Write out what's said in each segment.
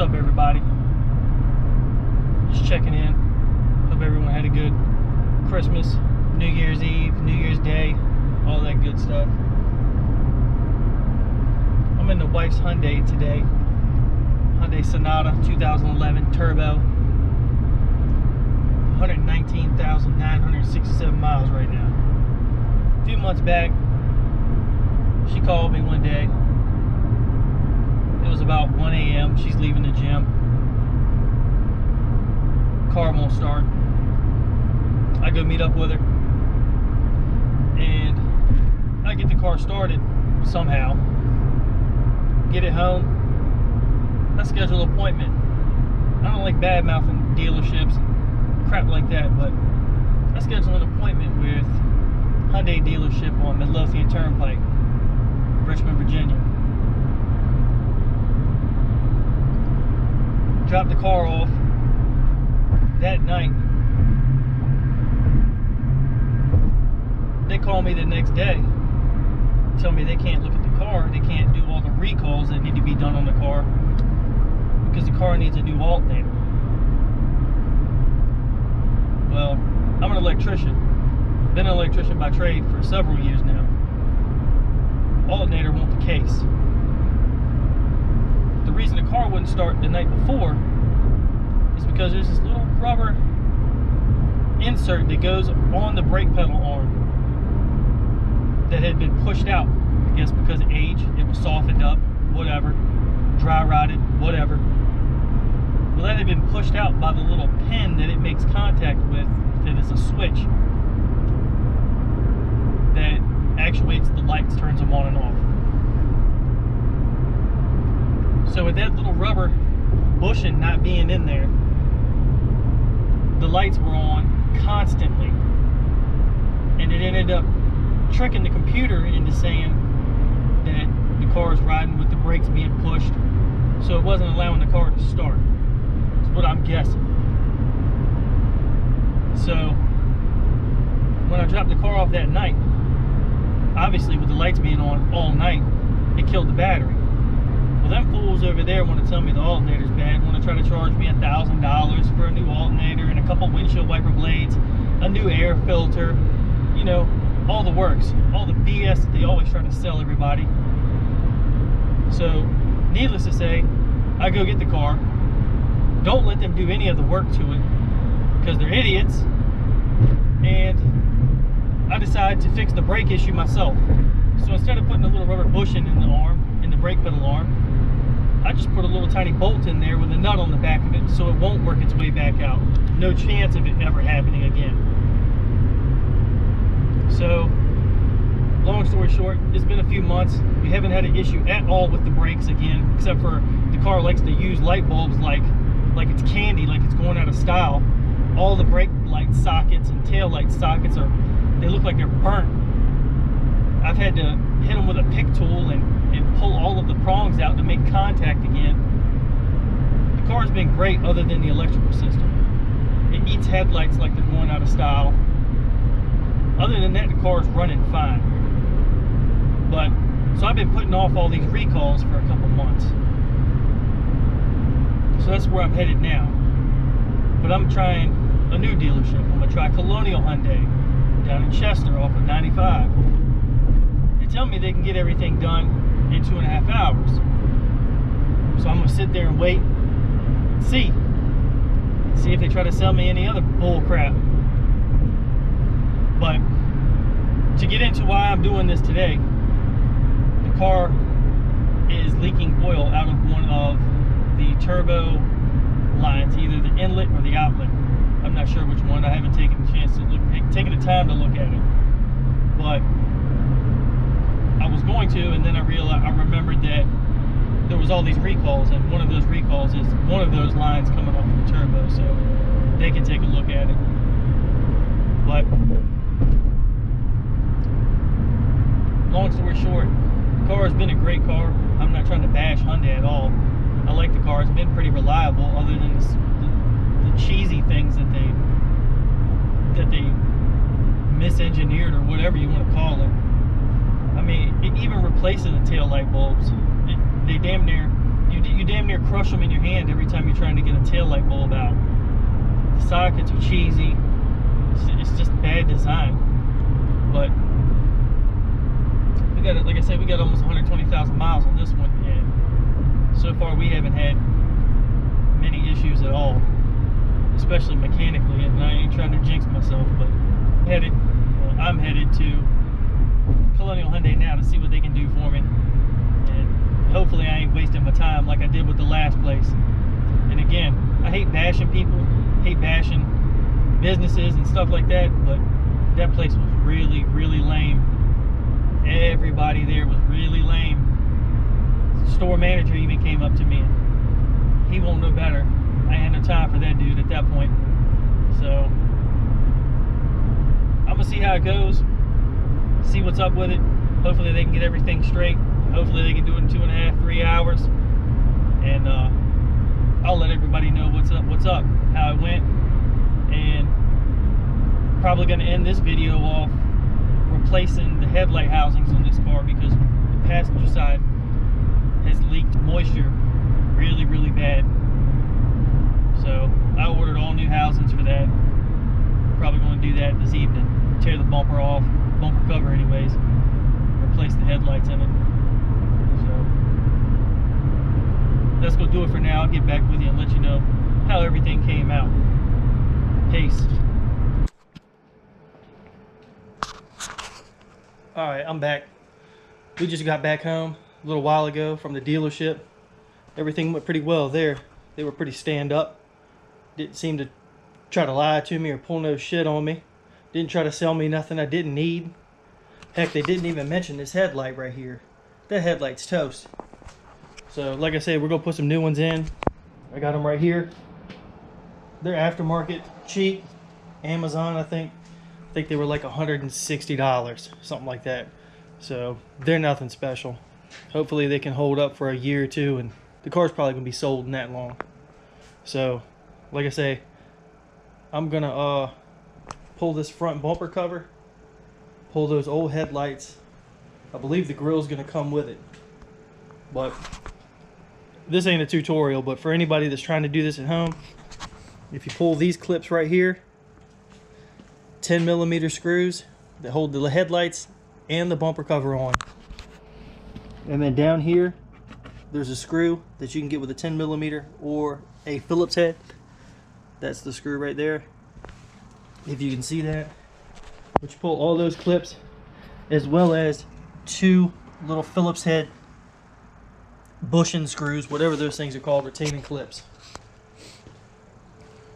up, everybody? Just checking in. Hope everyone had a good Christmas, New Year's Eve, New Year's Day, all that good stuff. I'm in the wife's Hyundai today. Hyundai Sonata 2011 turbo. 119,967 miles right now. A few months back, she called me one day. It was about 1 a.m. She's leaving the gym. Car won't start. I go meet up with her, and I get the car started somehow. Get it home. I schedule an appointment. I don't like bad mouthing dealerships and crap like that, but I schedule an appointment with Hyundai dealership on Midlothian Turnpike, Richmond, Virginia. Drop the car off that night. They call me the next day, tell me they can't look at the car, they can't do all the recalls that need to be done on the car because the car needs a new alternator. Well, I'm an electrician. Been an electrician by trade for several years now. Alternator won't the case. The reason the car wouldn't start the night before is because there's this little rubber insert that goes on the brake pedal arm that had been pushed out. I guess because of age, it was softened up, whatever, dry rotted, whatever. Well, that had been pushed out by the little pin that it makes contact with, that is a switch that actuates the lights, turns them on and off. So with that little rubber bushing not being in there, the lights were on constantly, and it ended up tricking the computer into saying that the car is riding with the brakes being pushed, so it wasn't allowing the car to start. That's what I'm guessing. So when I dropped the car off that night, obviously with the lights being on all night, it killed the battery. Well, them fools over there want to tell me the alternator's bad, want to try to charge me $1,000 for a new alternator and a couple windshield wiper blades, a new air filter, you know, all the works, all the BS that they always try to sell everybody. So, needless to say, I go get the car. Don't let them do any of the work to it, because they're idiots. And I decide to fix the brake issue myself. So instead of putting a little rubber bushing in the arm, in the brake pedal arm, I just put a little tiny bolt in there with a nut on the back of it so it won't work its way back out. No chance of it ever happening again. So, long story short, it's been a few months. We haven't had an issue at all with the brakes again, except for the car likes to use light bulbs like it's candy, like it's going out of style. All the brake light sockets and tail light sockets they look like they're burnt. I've had to hit them with a pick tool and pull all of the prongs out to make contact again. The car's been great other than the electrical system. It eats headlights like they're going out of style. Other than that, the car's running fine. But, so I've been putting off all these recalls for a couple months. So that's where I'm headed now. But I'm trying a new dealership. I'm going to try Colonial Hyundai down in Chester off of 95. They tell me they can get everything done in 2.5 hours. So I'm going to sit there and wait and see if they try to sell me any other bull crap. But to get into why I'm doing this today, the car is leaking oil out of one of the turbo lines, either the inlet or the outlet. I'm not sure which one. I haven't taken the chance to taken the time to look at it. But I was going to, and then I remembered that there was all these recalls, and one of those recalls is one of those lines coming off the turbo, so they can take a look at it. But long story short, the car has been a great car. I'm not trying to bash Hyundai at all. I like the car. It's been pretty reliable, other than the cheesy things that they misengineered, or whatever you want to call it. I mean, even replacing the tail light bulbs, you damn near to crush them in your hand every time you're trying to get a tail light bulb out. The sockets are cheesy. It's just bad design. But we got it, like I said, we got almost 120,000 miles on this one, and so far we haven't had many issues at all, especially mechanically. And I ain't trying to jinx myself, but I'm headed to Colonial Hyundai now to see what they can do for me, and hopefully I ain't wasting my time like I did with the last place. And again, I hate bashing people, hate bashing businesses and stuff like that, but that place was really, really lame. Everybody there was really lame. The store manager even came up to me, and he won't know better. I had no time for that dude at that point. So I'm gonna see how it goes, see what's up with it. Hopefully they can get everything straight. Hopefully they can do it in 2.5, 3 hours, and I'll let everybody know what's up, how it went. And probably gonna end this video off replacing the headlight housings on this car, because the passenger side has leaked moisture really, really bad. So I ordered all new housings for that. Probably going to do that this evening. Tear the bumper off, bumper cover anyways, replace the headlights in it. So that's going to do it for now. I'll get back with you and let you know how everything came out. Peace. Alright, I'm back. We just got back home a little while ago from the dealership. Everything went pretty well there. They were pretty stand up. Didn't seem to try to lie to me or pull no shit on me. Didn't try to sell me nothing I didn't need. Heck, they didn't even mention this headlight right here. That headlight's toast. So, like I said, we're going to put some new ones in. I got them right here. They're aftermarket, cheap. Amazon, I think they were like $160, something like that. So they're nothing special. Hopefully they can hold up for a year or two, and the car's probably gonna be sold in that long. So like I say, I'm gonna pull this front bumper cover, pull those old headlights. I believe the grill's gonna come with it, but this ain't a tutorial. But for anybody that's trying to do this at home, if you pull these clips right here, 10mm screws that hold the headlights and the bumper cover on. And then down here, there's a screw that you can get with a 10mm or a Phillips head. That's the screw right there, if you can see that. But you pull all those clips, as well as 2 little Phillips head bushing screws, whatever those things are called, retaining clips.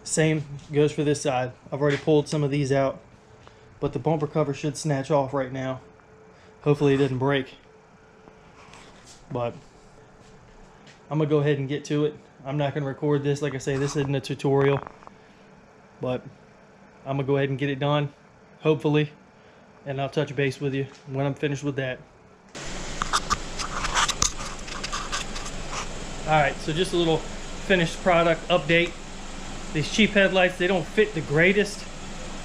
Same goes for this side. I've already pulled some of these out, but the bumper cover should snatch off right now. Hopefully it didn't break. But I'm gonna go ahead and get to it. I'm not gonna record this. Like I say, this isn't a tutorial, but I'm gonna go ahead and get it done, hopefully, and I'll touch base with you when I'm finished with that. Alright, so just a little finished product update. These cheap headlights, they don't fit the greatest.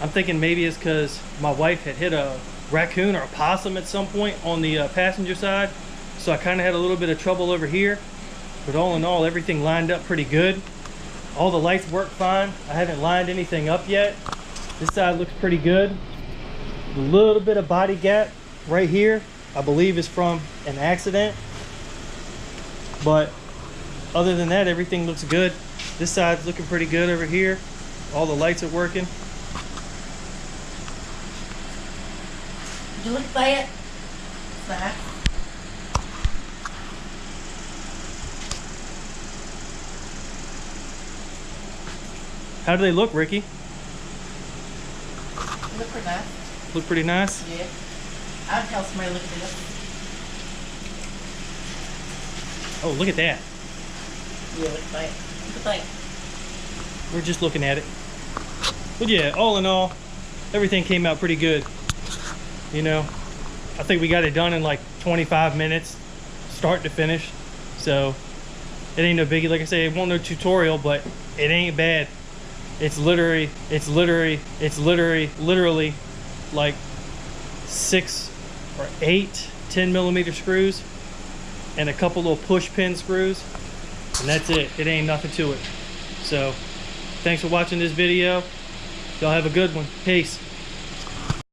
I'm thinking maybe it's because my wife had hit a raccoon or a possum at some point on the passenger side. So I kind of had a little bit of trouble over here. But all in all, everything lined up pretty good. All the lights work fine. I haven't lined anything up yet. This side looks pretty good. A little bit of body gap right here, I believe, is from an accident. But other than that, everything looks good. This side's looking pretty good over here. All the lights are working. Did you look by it? Back. How do they look, Ricky? They look pretty nice. Look pretty nice? Yeah. I'd tell somebody to look at this. Oh, look at that. Yeah, look by it. Look at it. We're just looking at it. But yeah, all in all, everything came out pretty good. You know, I think we got it done in like 25 minutes, start to finish. So it ain't no biggie. Like I say, it won't no tutorial, but it ain't bad. It's literally like 6 or 8 10mm screws and a couple little push pin screws. And that's it. It ain't nothing to it. So, thanks for watching this video. Y'all have a good one. Peace.